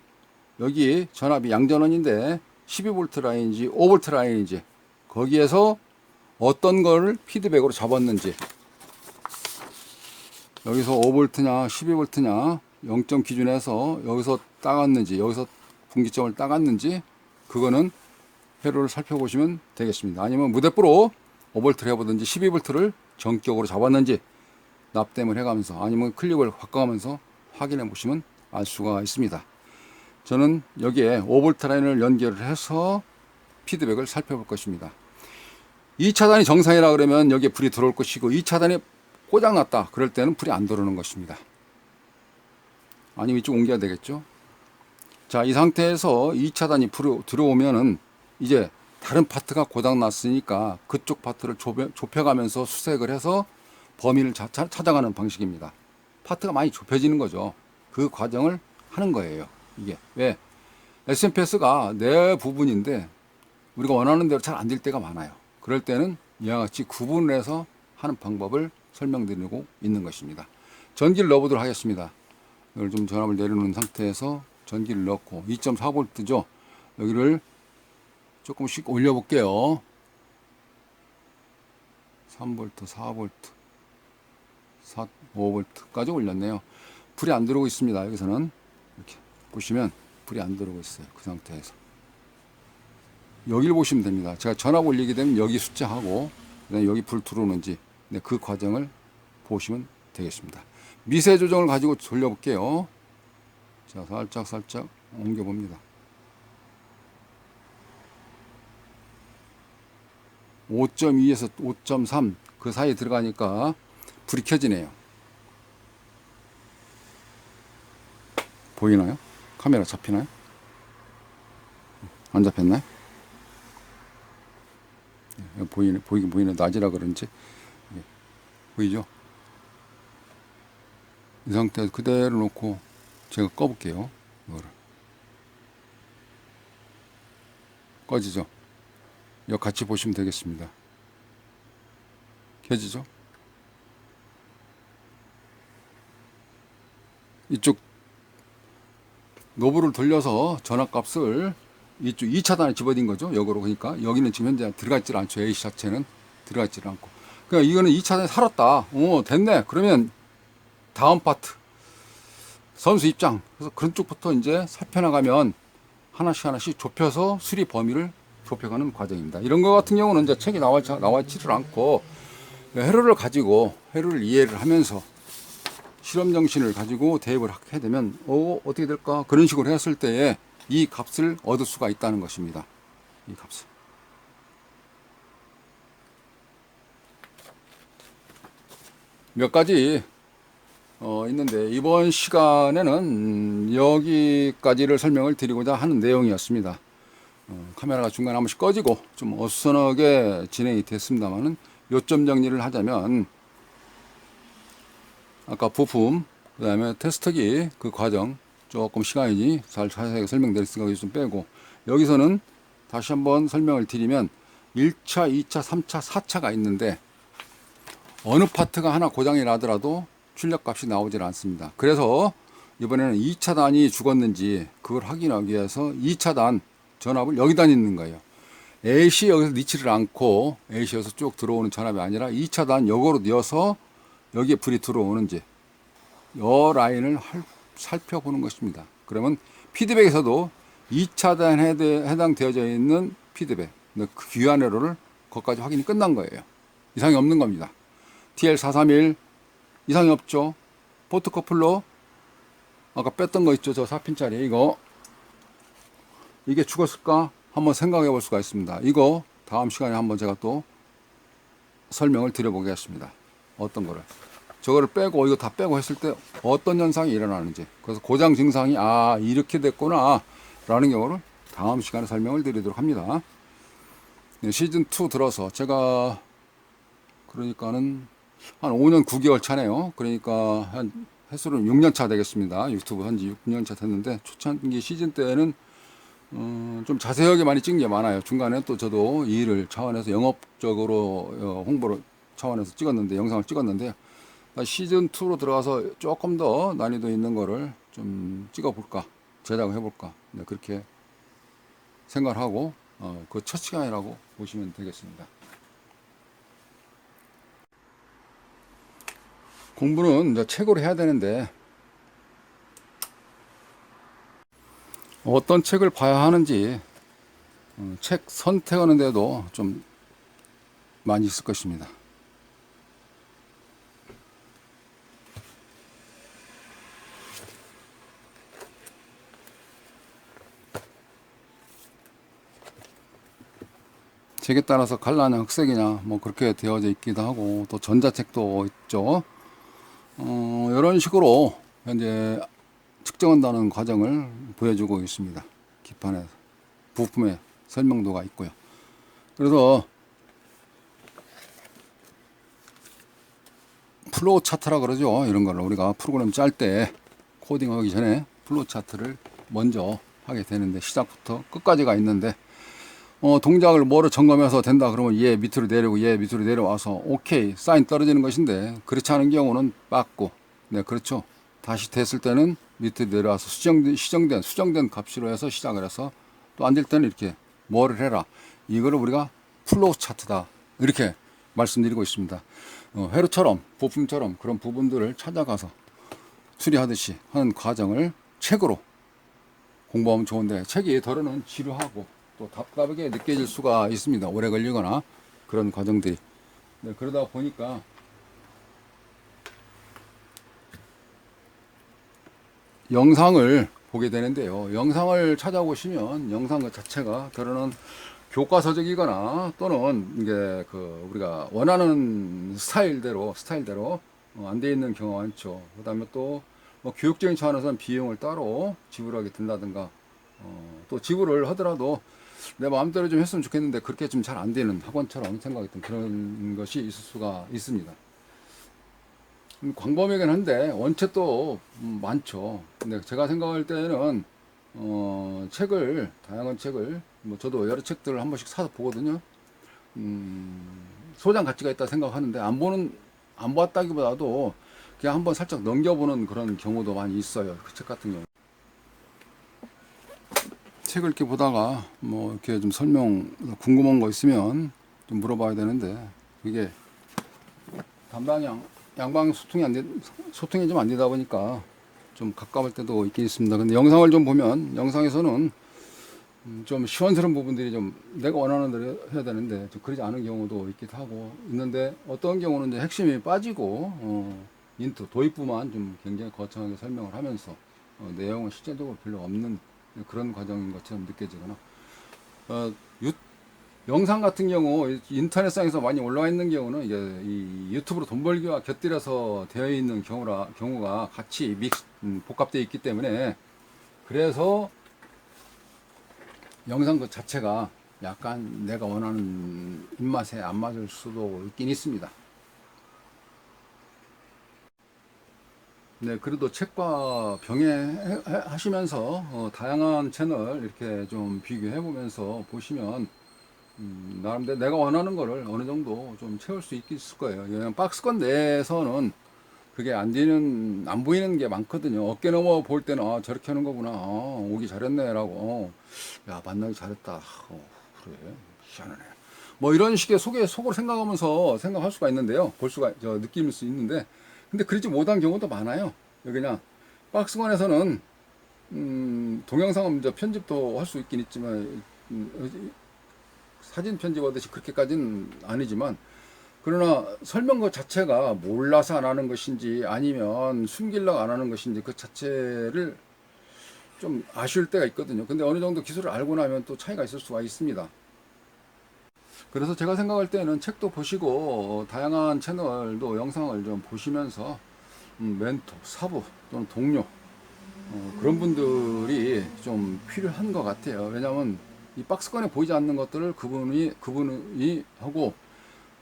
여기 전압이 양전원인데 12V 라인인지 5V 라인인지 거기에서 어떤 걸 피드백으로 잡았는지, 여기서 5V냐 12V냐 0점 기준에서 여기서 따갔는지 여기서 분기점을 따갔는지 그거는 회로를 살펴보시면 되겠습니다. 아니면 무대프로 5V를 해보든지 12V를 전격으로 잡았는지 납땜을 해가면서 아니면 클립을 바꿔가면서 확인해 보시면 알 수가 있습니다. 저는 여기에 5V 라인을 연결을 해서 피드백을 살펴볼 것입니다. 2차단이 정상이라 그러면 여기에 불이 들어올 것이고 2차단이 고장났다 그럴 때는 불이 안 들어오는 것입니다. 아니면 이쪽 옮겨야 되겠죠. 자, 이 상태에서 2차단이 불이 들어오면은 이제 다른 파트가 고장났으니까 그쪽 파트를 좁혀가면서 수색을 해서 범인을 찾아가는 방식입니다. 파트가 많이 좁혀지는 거죠. 그 과정을 하는 거예요. 이게 왜? SMPS가 내 부분인데 우리가 원하는 대로 잘 안 될 때가 많아요. 그럴 때는 이와 같이 구분을 해서 하는 방법을 설명드리고 있는 것입니다. 전기를 넣어보도록 하겠습니다. 이걸 좀 전압을 내려놓은 상태에서 전기를 넣고 2.4V죠. 여기를 조금씩 올려볼게요. 3V, 4V, 5V까지 올렸네요. 불이 안 들어오고 있습니다. 여기서는 이렇게 보시면 불이 안 들어오고 있어요. 그 상태에서 여기를 보시면 됩니다. 제가 전압 올리게 되면 여기 숫자하고 그다음에 여기 불 들어오는지 그 과정을 보시면 되겠습니다. 미세 조정을 가지고 돌려볼게요. 자, 살짝 옮겨봅니다. 5.2에서 5.3 그 사이에 들어가니까 불이 켜지네요. 보이나요? 카메라 잡히나요? 안 잡혔나요? 보이긴 보이네. 낮이라 그런지 보이죠? 이 상태에서 그대로 놓고 제가 꺼볼게요. 이거를. 꺼지죠? 이거 같이 보시면 되겠습니다. 켜지죠? 이쪽 노브를 돌려서 전압값을 이쪽 2차단에 집어넣은 거죠. 역으로. 그러니까 여기는 지금 현재 들어가질 않죠. AC 자체는 들어가질 않고. 그러니까 이거는 2차단에 살았다. 오, 됐네. 그러면 다음 파트 선수 입장. 그래서 그런 쪽부터 이제 살펴나가면 하나씩 좁혀서 수리 범위를 좁혀가는 과정입니다. 이런 거 같은 경우는 이제 책이 나와있지를 않고 회로를 가지고 회로를 이해를 하면서 실험 정신을 가지고 대입을 하게 되면 어떻게 될까? 그런 식으로 했을 때에 이 값을 얻을 수가 있다는 것입니다. 이 값을. 몇 가지 있는데 이번 시간에는 여기까지를 설명을 드리고자 하는 내용이었습니다. 카메라가 중간에 한 번씩 꺼지고 좀 어수선하게 진행이 됐습니다만은 요점 정리를 하자면 아까 부품 그 다음에 테스트기 그 과정 조금 시간이니 잘 자세하게 설명드렸으니까 여기 좀 빼고 여기서는 다시 한번 설명을 드리면 1차, 2차, 3차, 4차가 있는데 어느 파트가 하나 고장이 나더라도 출력값이 나오질 않습니다. 그래서 이번에는 2차단이 죽었는지 그걸 확인하기 위해서 2차단 전압을 여기다 넣는 거예요. AC 여기서 넣지를 않고 AC에서 쭉 들어오는 전압이 아니라 2차단 역으로 넣어서 여기에 불이 들어오는지 이 라인을 살펴보는 것입니다. 그러면 피드백에서도 2차단에 해당되어져 있는 피드백, 그 귀환 회로를 거기까지 확인이 끝난 거예요. 이상이 없는 겁니다. TL431 이상이 없죠. 포트 커플러 아까 뺐던 거 있죠. 저 4핀짜리 이거 이게 죽었을까? 한번 생각해 볼 수가 있습니다. 이거 다음 시간에 한번 제가 또 설명을 드려보겠습니다. 어떤 거를 저거를 빼고 이거 다 빼고 했을 때 어떤 현상이 일어나는지, 그래서 고장 증상이 이렇게 됐구나 라는 경우를 다음 시간에 설명을 드리도록 합니다. 시즌2 들어서 제가 그러니까는 한 5년 9개월 차네요. 그러니까 한 횟수는 6년 차 되겠습니다. 유튜브 한지 6년 차 됐는데 초창기 시즌 때는 좀 자세하게 많이 찍은 게 많아요. 중간에 또 저도 이 일을 차원에서 영업적으로 홍보를 차원에서 찍었는데 영상을 찍었는데 시즌2로 들어가서 조금 더 난이도 있는 거를 좀 찍어볼까 제작을 해볼까 그렇게 생각을 하고 그 첫 시간이라고 보시면 되겠습니다. 공부는 이제 책으로 해야 되는데 어떤 책을 봐야 하는지 책 선택하는 데도 좀 많이 있을 것입니다. 책에 따라서 갈라냐 흑색이냐 뭐 그렇게 되어져 있기도 하고 또 전자책도 있죠. 이런 식으로 현재 측정한다는 과정을 보여주고 있습니다. 기판에 부품의 설명도가 있고요. 그래서 플로우 차트라 그러죠. 이런 걸 우리가 프로그램 짤 때 코딩하기 전에 플로우 차트를 먼저 하게 되는데 시작부터 끝까지가 있는데 동작을 뭐로 점검해서 된다 그러면 얘 밑으로 내리고 얘 밑으로 내려와서 오케이 사인 떨어지는 것인데 그렇지 않은 경우는 빠꾸 네 그렇죠. 다시 됐을 때는 밑으로 내려와서 수정된 값으로 해서 시작을 해서 또 안 될 때는 이렇게 뭐를 해라 이거를 우리가 플로우 차트다 이렇게 말씀드리고 있습니다. 회로처럼 부품처럼 그런 부분들을 찾아가서 수리하듯이 하는 과정을 책으로 공부하면 좋은데 책이 덜어는 지루하고 또 답답하게 느껴질 수가 있습니다. 오래 걸리거나 그런 과정들이. 네, 그러다 보니까 영상을 보게 되는데요. 영상을 찾아보시면 영상 그 자체가 덜어는 교과서적이거나 또는 이게 그 우리가 원하는 스타일대로 안 돼 있는 경우가 많죠. 그다음에 또 뭐 교육적인 차원에서는 비용을 따로 지불하게 된다든가 또 지불을 하더라도 내 마음대로 좀 했으면 좋겠는데 그렇게 좀 잘 안 되는 학원처럼 생각했던 그런 것이 있을 수가 있습니다. 광범위하긴 한데 원체 또 많죠. 근데 제가 생각할 때는 책을 다양한 책을 뭐 저도 여러 책들을 한 번씩 사서 보거든요. 소장 가치가 있다 생각하는데 안 보았다기보다도 그냥 한번 살짝 넘겨보는 그런 경우도 많이 있어요. 그 책 같은 경우. 책을 이렇게 보다가 뭐 이렇게 좀 설명 궁금한 거 있으면 좀 물어봐야 되는데 이게 담당 양방 소통이 좀 안 되다 보니까 좀 가까울 때도 있긴 있습니다. 근데 영상을 좀 보면 영상에서는 좀 시원스러운 부분들이 좀 내가 원하는 대로 해야 되는데 좀 그러지 않은 경우도 있기도 하고 있는데 어떤 경우는 이제 핵심이 빠지고 인트 도입부만 좀 굉장히 거창하게 설명을 하면서 내용은 실제적으로 별로 없는 그런 과정인 것처럼 느껴지거나 어, 유, 영상 같은 경우 인터넷상에서 많이 올라와 있는 경우는 이제 이 유튜브로 돈 벌기와 곁들여서 되어 있는 경우가 같이 복합되어 있기 때문에 그래서 영상 그 자체가 약간 내가 원하는 입맛에 안 맞을 수도 있긴 있습니다. 네, 그래도 책과 병행하시면서 다양한 채널 이렇게 좀 비교해 보면서 보시면 나름대로 내가 원하는 거를 어느 정도 좀 채울 수 있을 거예요. 그냥 박스권 내에서는 그게 안 보이는 게 많거든요. 어깨 넘어 볼 때는, 아, 저렇게 하는 거구나. 오기 잘했네. 라고. 야, 만나기 잘했다. 그래. 희한하네. 뭐 이런 식의 속으로 생각할 수가 있는데요. 느낄 수 있는데. 근데 그러지 못한 경우도 많아요. 그냥 박스권에서는, 동영상은 이제 편집도 할 수 있긴 있지만, 사진 편집하듯이 그렇게까지는 아니지만, 그러나 설명 그 자체가 몰라서 안 하는 것인지 아니면 숨기려고 안 하는 것인지 그 자체를 좀 아쉬울 때가 있거든요. 근데 어느 정도 기술을 알고 나면 또 차이가 있을 수가 있습니다. 그래서 제가 생각할 때는 책도 보시고 다양한 채널도 영상을 좀 보시면서 멘토, 사부 또는 동료 그런 분들이 좀 필요한 것 같아요. 왜냐하면 이 박스권에 보이지 않는 것들을 그분이 하고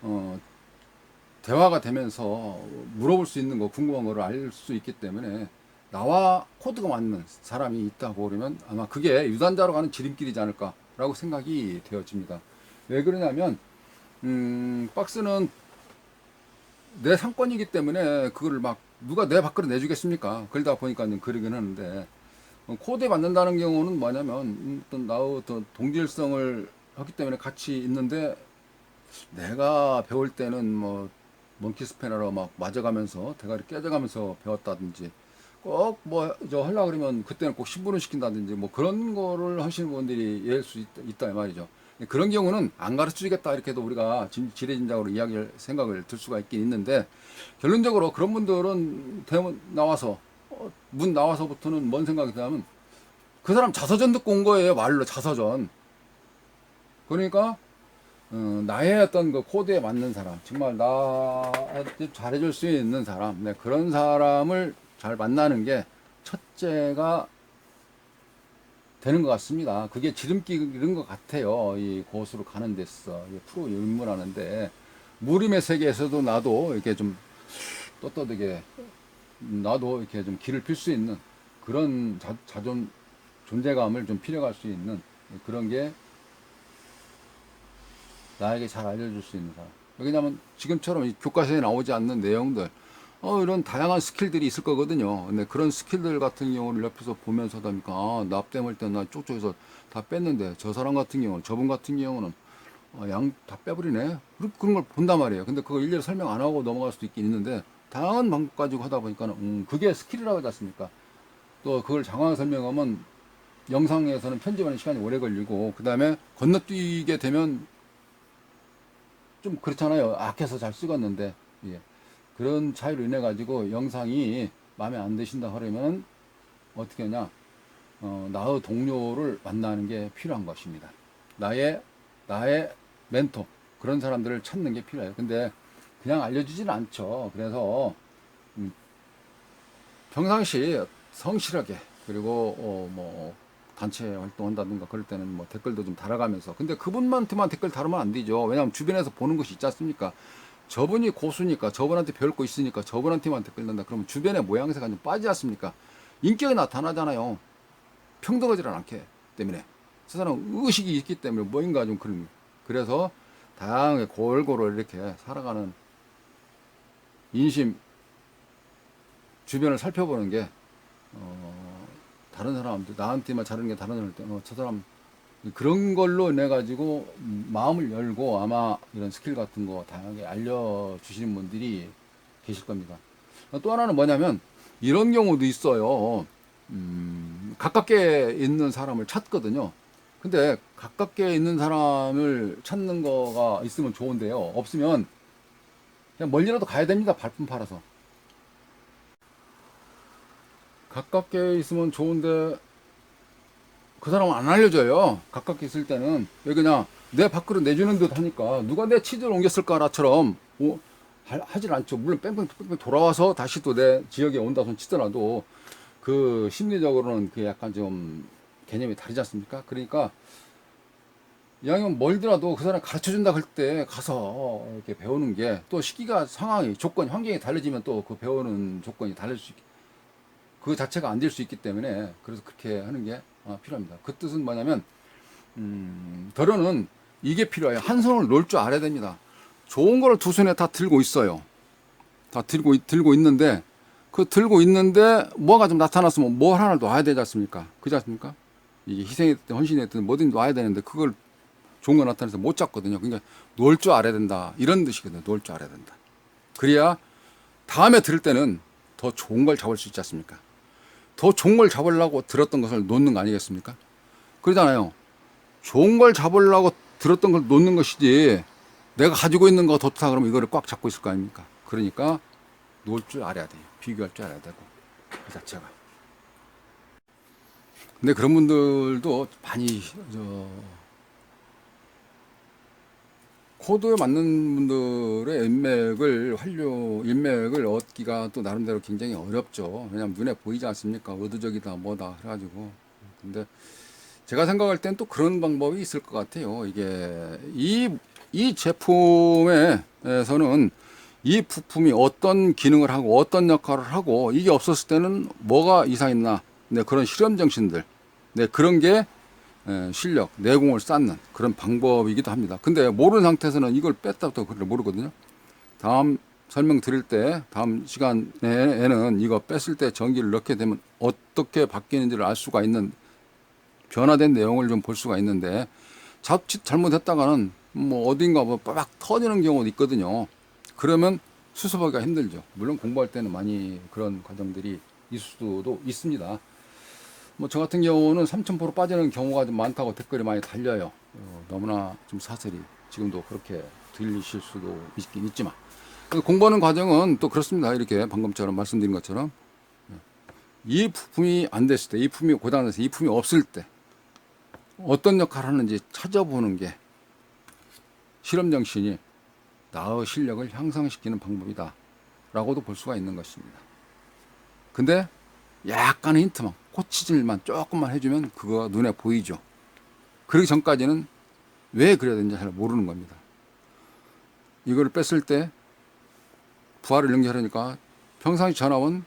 어, 대화가 되면서 물어볼 수 있는 거, 궁금한 거를 알 수 있기 때문에 나와 코드가 맞는 사람이 있다고 그러면 아마 그게 유단자로 가는 지름길이지 않을까라고 생각이 되어집니다. 왜 그러냐면, 박스는 내 상권이기 때문에 그거를 막 누가 내 밖으로 내주겠습니까? 그러다 보니까 그러긴 하는데, 코드에 맞는다는 경우는 뭐냐면, 어떤 나의 어떤 동질성을 하기 때문에 같이 있는데 내가 배울 때는 뭐 먼키 스패너로 막 맞아가면서 대가리 깨져가면서 배웠다든지 꼭 뭐 저 하려 그러면 그때는 꼭 신부름 시킨다든지 뭐 그런 거를 하시는 분들이 예일 수 있다 이 말이죠. 그런 경우는 안 가르쳐 주겠다 이렇게 해도 우리가 지레진작으로 생각을 들 수가 있긴 있는데 결론적으로 그런 분들은 대문 나와서 문 나와서부터는 뭔 생각이 드냐면 그 사람 자서전 듣고 온 거예요. 말로 자서전. 그러니까 나의 어떤 그 코드에 맞는 사람, 정말 나한테 잘해줄 수 있는 사람, 네, 그런 사람을 잘 만나는 게 첫째가 되는 것 같습니다. 그게 지름길인 것 같아요. 이 고수로 가는 데서, 프로 입문하는데, 무림의 세계에서도 나도 이렇게 좀 떳떳하게, 나도 이렇게 좀 길을 필 수 있는 그런 존재감을 좀 필요할 수 있는 그런 게 나에게 잘 알려줄 수 있는 사람. 왜냐하면 지금처럼 이 교과서에 나오지 않는 내용들, 이런 다양한 스킬들이 있을 거거든요. 근데 그런 스킬들 같은 경우를 옆에서 보면서도 하니까, 납땜할 때 나 쪽쪽에서 다 뺐는데, 저분 같은 경우는, 양 다 빼버리네? 그런 걸 본단 말이에요. 근데 그걸 일일이 설명 안 하고 넘어갈 수도 있긴 있는데, 다양한 방법 가지고 하다 보니까는, 그게 스킬이라고 하지 않습니까? 또 그걸 장황하게 설명하면, 영상에서는 편집하는 시간이 오래 걸리고, 그 다음에 건너뛰게 되면 좀 그렇잖아요. 악해서 잘 찍었는데, 예. 그런 차이로 인해 가지고 영상이 마음에 안 드신다 그러면 어떻게 하냐? 나의 동료를 만나는 게 필요한 것입니다. 나의 멘토 그런 사람들을 찾는 게 필요해요. 근데 그냥 알려주지는 않죠. 그래서 평상시 성실하게 그리고 뭐 단체 활동한다든가 그럴 때는 뭐 댓글도 좀 달아가면서 근데 그분한테만 댓글 달으면 안 되죠. 왜냐하면 주변에서 보는 것이 있지 않습니까? 저분이 고수니까 저분한테 배울 거 있으니까 저분한테만 끌린다. 그러면 주변의 모양새가 좀 빠지지 않습니까? 인격이 나타나잖아요. 평등하지 않게 때문에. 저 사람은 의식이 있기 때문에 뭐인가 좀 그런. 그래서 다양하게 골고루 이렇게 살아가는 인심, 주변을 살펴보는 게 다른 사람들 나한테만 잘하는 게 다른 사람한테 저 사람 그런 걸로 내 가지고 마음을 열고 아마 이런 스킬 같은 거 다양하게 알려주시는 분들이 계실 겁니다. 또 하나는 뭐냐면 이런 경우도 있어요. 가깝게 있는 사람을 찾거든요. 근데 가깝게 있는 사람을 찾는 거가 있으면 좋은데요. 없으면 그냥 멀리라도 가야 됩니다. 발품 팔아서. 가깝게 있으면 좋은데 그 사람은 안 알려줘요. 가깝게 있을 때는. 왜 그냥 내 밖으로 내주는 듯 하니까 누가 내 치즈를 옮겼을까라처럼 하질 않죠. 물론 뺑뺑 돌아와서 다시 또 내 지역에 온다 손 치더라도 그 심리적으로는 그 약간 좀 개념이 다르지 않습니까? 그러니까 이왕이면 멀더라도 그 사람 가르쳐 준다 할 때 가서 이렇게 배우는 게 또 시기가 상황이 조건이 환경이 달라지면 또 그 배우는 조건이 달라질 수 있기 그 자체가 안 될 수 있기 때문에 그래서 그렇게 하는 게 필요합니다. 그 뜻은 뭐냐면 덜어는 이게 필요해요. 한 손을 놓을 줄 알아야 됩니다. 좋은 거를 두 손에 다 들고 있어요. 다 들고 있는데 그 들고 있는데 뭐가 좀 나타났으면 뭘 하나 놔야 되지 않습니까? 그렇지 않습니까? 이게 희생했든 헌신했든 뭐든 놔야 되는데 그걸 좋은 거 나타나서 못 잡거든요. 그러니까 놓을 줄 알아야 된다. 이런 뜻이거든요. 놓을 줄 알아야 된다. 그래야 다음에 들을 때는 더 좋은 걸 잡을 수 있지 않습니까? 더 좋은 걸 잡으려고 들었던 것을 놓는 거 아니겠습니까? 그러잖아요. 좋은 걸 잡으려고 들었던 걸 놓는 것이지 내가 가지고 있는 거 더 좋다 그러면 이거를 꽉 잡고 있을 거 아닙니까? 그러니까 놓을 줄 알아야 돼요. 비교할 줄 알아야 되고 그 자체가. 근데 그런 분들도 많이 코드에 맞는 분들의 인맥을 얻기가 또 나름대로 굉장히 어렵죠. 왜냐하면 눈에 보이지 않습니까? 의도적이다, 뭐다, 해가지고. 근데 제가 생각할 땐 또 그런 방법이 있을 것 같아요. 이게, 이 제품에서는 이 부품이 어떤 기능을 하고 어떤 역할을 하고 이게 없었을 때는 뭐가 이상했나. 네, 그런 실험 정신들. 네, 그런 게 실력, 내공을 쌓는 그런 방법이기도 합니다. 근데 모르는 상태에서는 이걸 뺐다부터 그걸 모르거든요. 다음 설명 드릴 때, 다음 시간에는 이거 뺐을 때 전기를 넣게 되면 어떻게 바뀌는지를 알 수가 있는 변화된 내용을 좀 볼 수가 있는데 자칫 잘못했다가는 뭐 어딘가 뭐 빠박 터지는 경우도 있거든요. 그러면 수습하기가 힘들죠. 물론 공부할 때는 많이 그런 과정들이 있을 수도 있습니다. 뭐 저 같은 경우는 3,000% 빠지는 경우가 좀 많다고 댓글이 많이 달려요. 너무나 좀 사설이 지금도 그렇게 들리실 수도 있긴 있지만 공부하는 과정은 또 그렇습니다. 이렇게 방금처럼 말씀드린 것처럼 이 부품이 안 됐을 때, 이 부품이 고장나서 이 부품이 없을 때 어떤 역할을 하는지 찾아보는 게 실험 정신이 나의 실력을 향상시키는 방법이다 라고도 볼 수가 있는 것입니다. 근데 약간의 힌트만, 코치질만 조금만 해주면 그거 눈에 보이죠. 그러기 전까지는 왜 그래야 되는지 잘 모르는 겁니다. 이거를 뺐을 때 부하를 연결하니까 평상시 전압은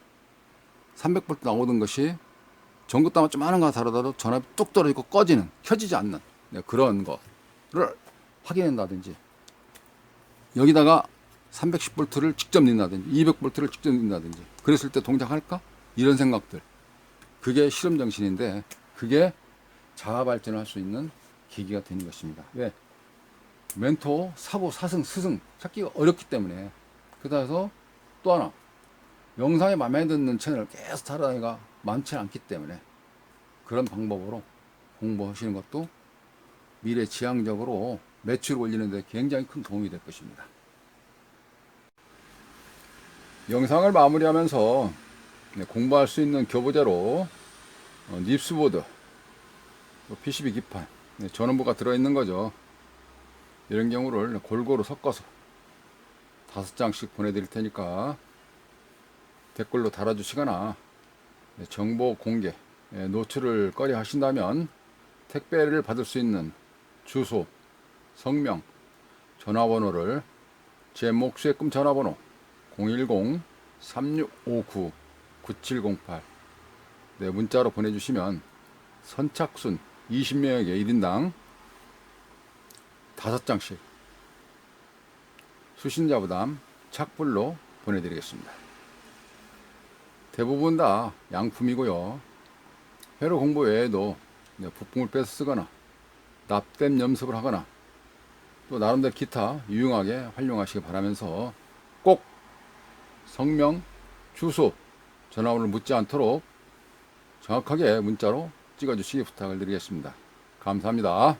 300V 나오던 것이 전구따만 좀 하는 거나 다르더라도 전압이 뚝 떨어지고 꺼지는, 켜지지 않는 그런 거를 확인한다든지 여기다가 310V를 직접 넣는다든지 200V를 직접 넣는다든지 그랬을 때 동작할까? 이런 생각들. 그게 실험 정신인데 그게 자아 발전을 할 수 있는 계기가 되는 것입니다. 왜? 멘토, 사고, 사승, 스승 찾기가 어렵기 때문에. 그래서 또 하나 영상에 마음에 드는 채널을 계속 찾아다니가 많지 않기 때문에 그런 방법으로 공부하시는 것도 미래 지향적으로 매출을 올리는 데 굉장히 큰 도움이 될 것입니다. 영상을 마무리하면서 공부할 수 있는 교보제로 닙스보드, PCB 기판, 전원부가 들어있는 거죠. 이런 경우를 골고루 섞어서 5장씩 보내드릴 테니까 댓글로 달아주시거나 정보 공개, 노출을 꺼려 하신다면 택배를 받을 수 있는 주소, 성명, 전화번호를 제 목수의꿈 전화번호 010-3659-9708 네, 문자로 보내주시면 선착순 20명에게 1인당 5장씩 수신자 부담 착불로 보내드리겠습니다. 대부분 다 양품이고요. 회로 공부 외에도 부품을 빼서 쓰거나 납땜 염습을 하거나 또 나름대로 기타 유용하게 활용하시기 바라면서 꼭 성명, 주소, 전화번호를 묻지 않도록 정확하게 문자로 찍어주시기 부탁을 드리겠습니다. 감사합니다.